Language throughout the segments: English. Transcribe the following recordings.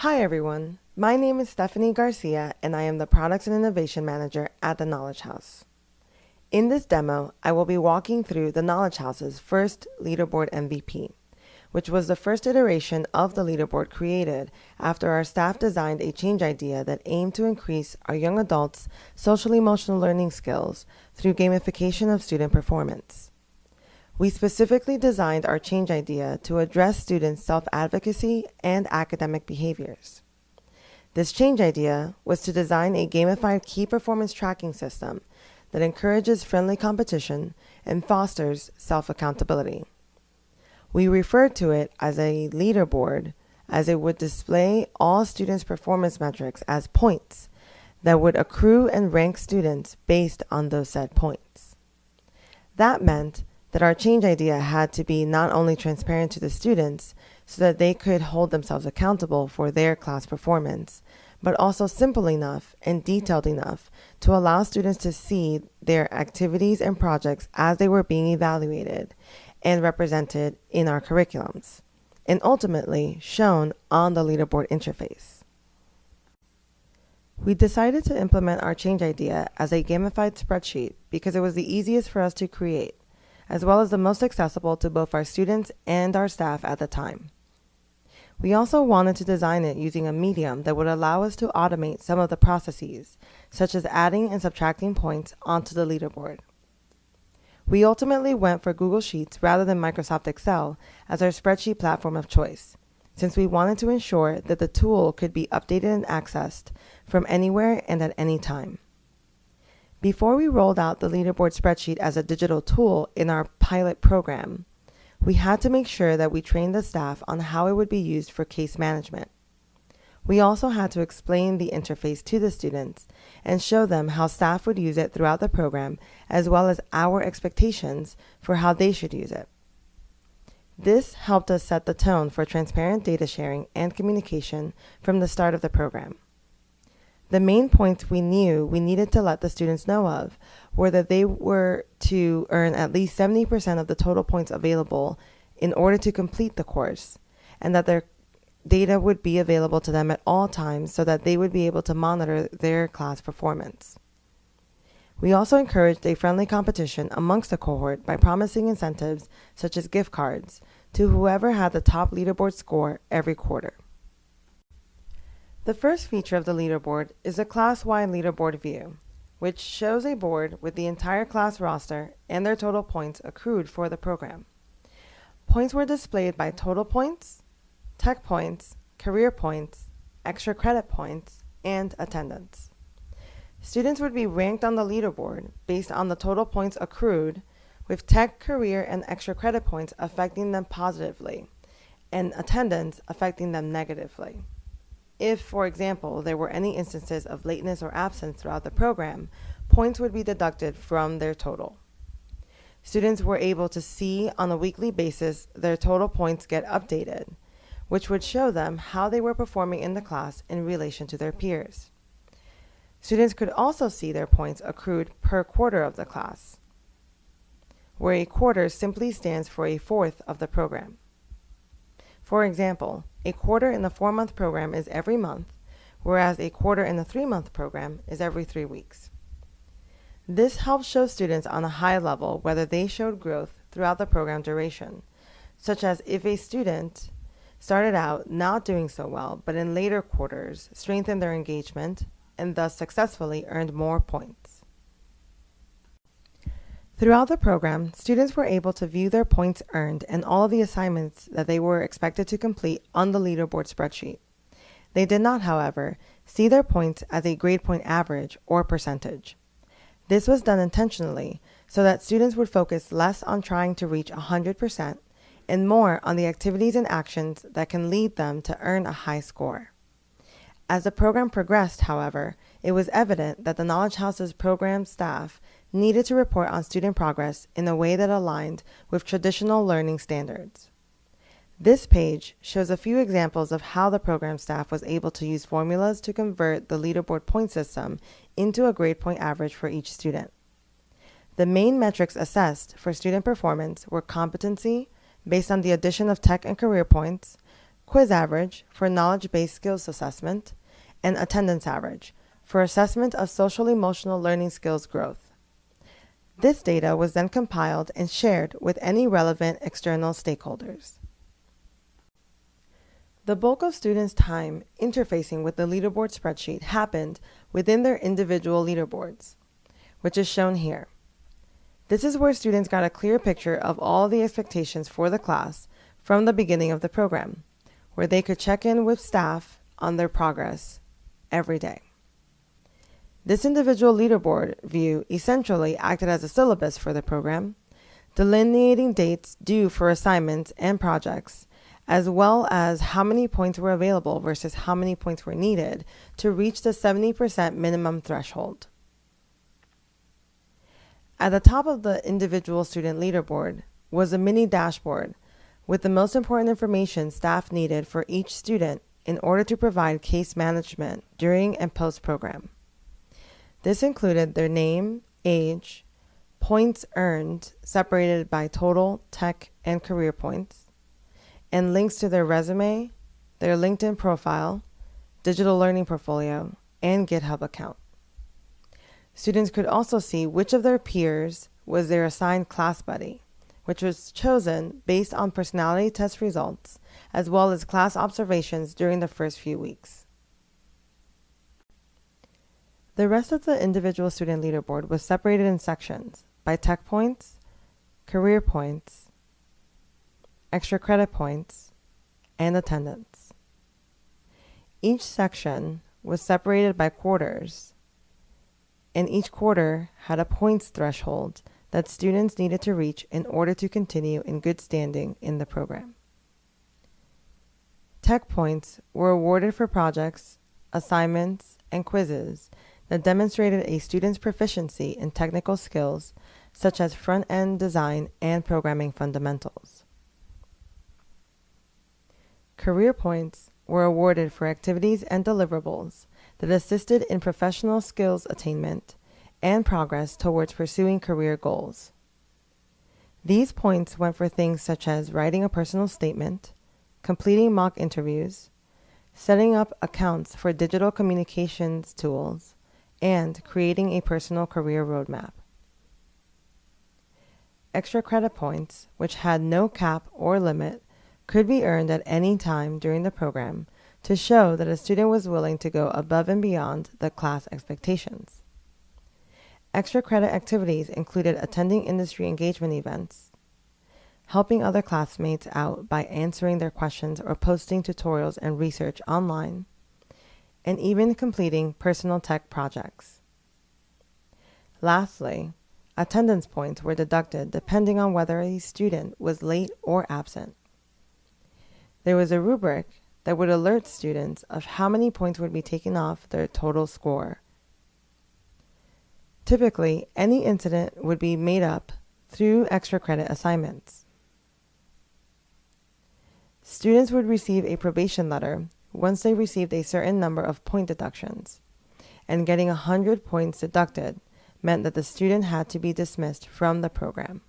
Hi everyone, my name is Stephanie Garcia and I am the Products and Innovation Manager at the Knowledge House. In this demo, I will be walking through the Knowledge House's first Leaderboard MVP, which was the first iteration of the leaderboard created after our staff designed a change idea that aimed to increase our young adults' social-emotional learning skills through gamification of student performance. We specifically designed our change idea to address students' self-advocacy and academic behaviors. This change idea was to design a gamified key performance tracking system that encourages friendly competition and fosters self-accountability. We referred to it as a leaderboard as it would display all students' performance metrics as points that would accrue and rank students based on those said points. That meant that our change idea had to be not only transparent to the students so that they could hold themselves accountable for their class performance, but also simple enough and detailed enough to allow students to see their activities and projects as they were being evaluated and represented in our curriculums, and ultimately shown on the leaderboard interface. We decided to implement our change idea as a gamified spreadsheet because it was the easiest for us to create, as well as the most accessible to both our students and our staff at the time. We also wanted to design it using a medium that would allow us to automate some of the processes, such as adding and subtracting points onto the leaderboard. We ultimately went for Google Sheets rather than Microsoft Excel as our spreadsheet platform of choice, since we wanted to ensure that the tool could be updated and accessed from anywhere and at any time. Before we rolled out the leaderboard spreadsheet as a digital tool in our pilot program, we had to make sure that we trained the staff on how it would be used for case management. We also had to explain the interface to the students and show them how staff would use it throughout the program, as well as our expectations for how they should use it. This helped us set the tone for transparent data sharing and communication from the start of the program. The main points we knew we needed to let the students know of were that they were to earn at least 70% of the total points available in order to complete the course, and that their data would be available to them at all times so that they would be able to monitor their class performance. We also encouraged a friendly competition amongst the cohort by promising incentives such as gift cards to whoever had the top leaderboard score every quarter. The first feature of the leaderboard is a class-wide leaderboard view, which shows a board with the entire class roster and their total points accrued for the program. Points were displayed by total points, tech points, career points, extra credit points, and attendance. Students would be ranked on the leaderboard based on the total points accrued, with tech, career, and extra credit points affecting them positively, and attendance affecting them negatively. If, for example, there were any instances of lateness or absence throughout the program, points would be deducted from their total. Students were able to see on a weekly basis their total points get updated, which would show them how they were performing in the class in relation to their peers. Students could also see their points accrued per quarter of the class, where a quarter simply stands for a fourth of the program. For example, a quarter in the 4-month program is every month, whereas a quarter in the 3-month program is every 3 weeks. This helps show students on a high level whether they showed growth throughout the program duration, such as if a student started out not doing so well, but in later quarters strengthened their engagement and thus successfully earned more points. Throughout the program, students were able to view their points earned and all of the assignments that they were expected to complete on the leaderboard spreadsheet. They did not, however, see their points as a grade point average or percentage. This was done intentionally so that students would focus less on trying to reach 100% and more on the activities and actions that can lead them to earn a high score. As the program progressed, however, it was evident that the Knowledge House's program staff needed to report on student progress in a way that aligned with traditional learning standards. This page shows a few examples of how the program staff was able to use formulas to convert the leaderboard point system into a grade point average for each student. The main metrics assessed for student performance were competency, based on the addition of tech and career points, quiz average for knowledge-based skills assessment, and attendance average for assessment of social-emotional learning skills growth. This data was then compiled and shared with any relevant external stakeholders. The bulk of students' time interfacing with the leaderboard spreadsheet happened within their individual leaderboards, which is shown here. This is where students got a clear picture of all the expectations for the class from the beginning of the program, where they could check in with staff on their progress every day. This individual leaderboard view essentially acted as a syllabus for the program, delineating dates due for assignments and projects, as well as how many points were available versus how many points were needed to reach the 70% minimum threshold. At the top of the individual student leaderboard was a mini dashboard with the most important information staff needed for each student in order to provide case management during and post-program. This included their name, age, points earned separated by total, tech, and career points, and links to their resume, their LinkedIn profile, digital learning portfolio, and GitHub account. Students could also see which of their peers was their assigned class buddy, which was chosen based on personality test results, as well as class observations during the first few weeks. The rest of the individual student leaderboard was separated in sections by tech points, career points, extra credit points, and attendance. Each section was separated by quarters, and each quarter had a points threshold that students needed to reach in order to continue in good standing in the program. Tech points were awarded for projects, assignments, and quizzes that demonstrated a student's proficiency in technical skills such as front-end design and programming fundamentals. Career points were awarded for activities and deliverables that assisted in professional skills attainment and progress towards pursuing career goals. These points went for things such as writing a personal statement, completing mock interviews, setting up accounts for digital communications tools, and creating a personal career roadmap. Extra credit points, which had no cap or limit, could be earned at any time during the program to show that a student was willing to go above and beyond the class expectations. Extra credit activities included attending industry engagement events, helping other classmates out by answering their questions or posting tutorials and research online, and even completing personal tech projects. Lastly, attendance points were deducted depending on whether a student was late or absent. There was a rubric that would alert students of how many points would be taken off their total score. Typically, any incident would be made up through extra credit assignments. Students would receive a probation letter once they received a certain number of point deductions, and getting 100 points deducted meant that the student had to be dismissed from the program.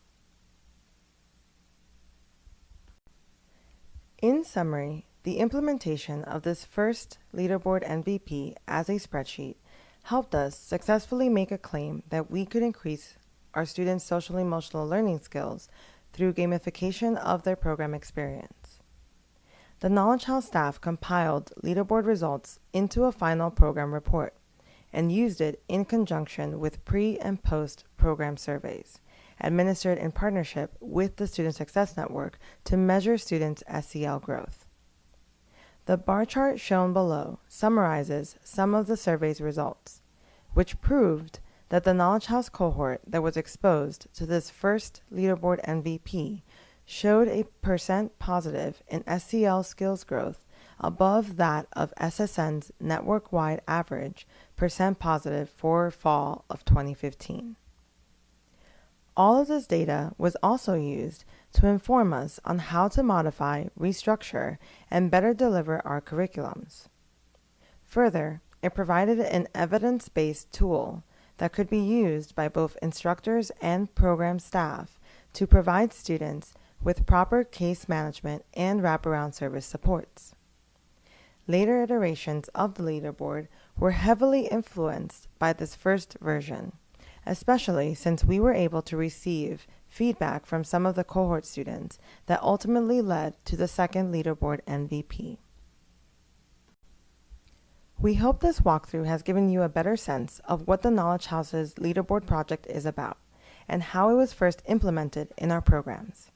In summary, the implementation of this first Leaderboard MVP as a spreadsheet helped us successfully make a claim that we could increase our students' social-emotional learning skills through gamification of their program experience. The Knowledge House staff compiled Leaderboard results into a final program report and used it in conjunction with pre- and post-program surveys, administered in partnership with the Student Success Network to measure students' SEL growth. The bar chart shown below summarizes some of the survey's results, which proved that the Knowledge House cohort that was exposed to this first Leaderboard MVP showed a % positive in SEL skills growth above that of SSN's network-wide average % positive for fall of 2015. All of this data was also used to inform us on how to modify, restructure, and better deliver our curriculums. Further, it provided an evidence-based tool that could be used by both instructors and program staff to provide students with proper case management and wraparound service supports. Later iterations of the leaderboard were heavily influenced by this first version, especially since we were able to receive feedback from some of the cohort students that ultimately led to the second leaderboard MVP. We hope this walkthrough has given you a better sense of what the Knowledge House's leaderboard project is about and how it was first implemented in our programs.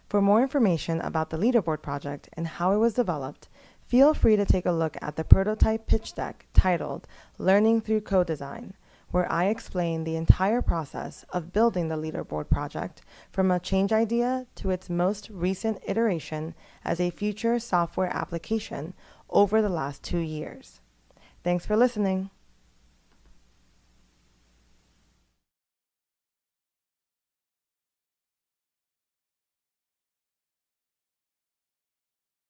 For more information about the leaderboard project and how it was developed, feel free to take a look at the prototype pitch deck titled Learning Through Co-Design, where I explain the entire process of building the leaderboard project from a change idea to its most recent iteration as a future software application over the last 2 years. Thanks for listening.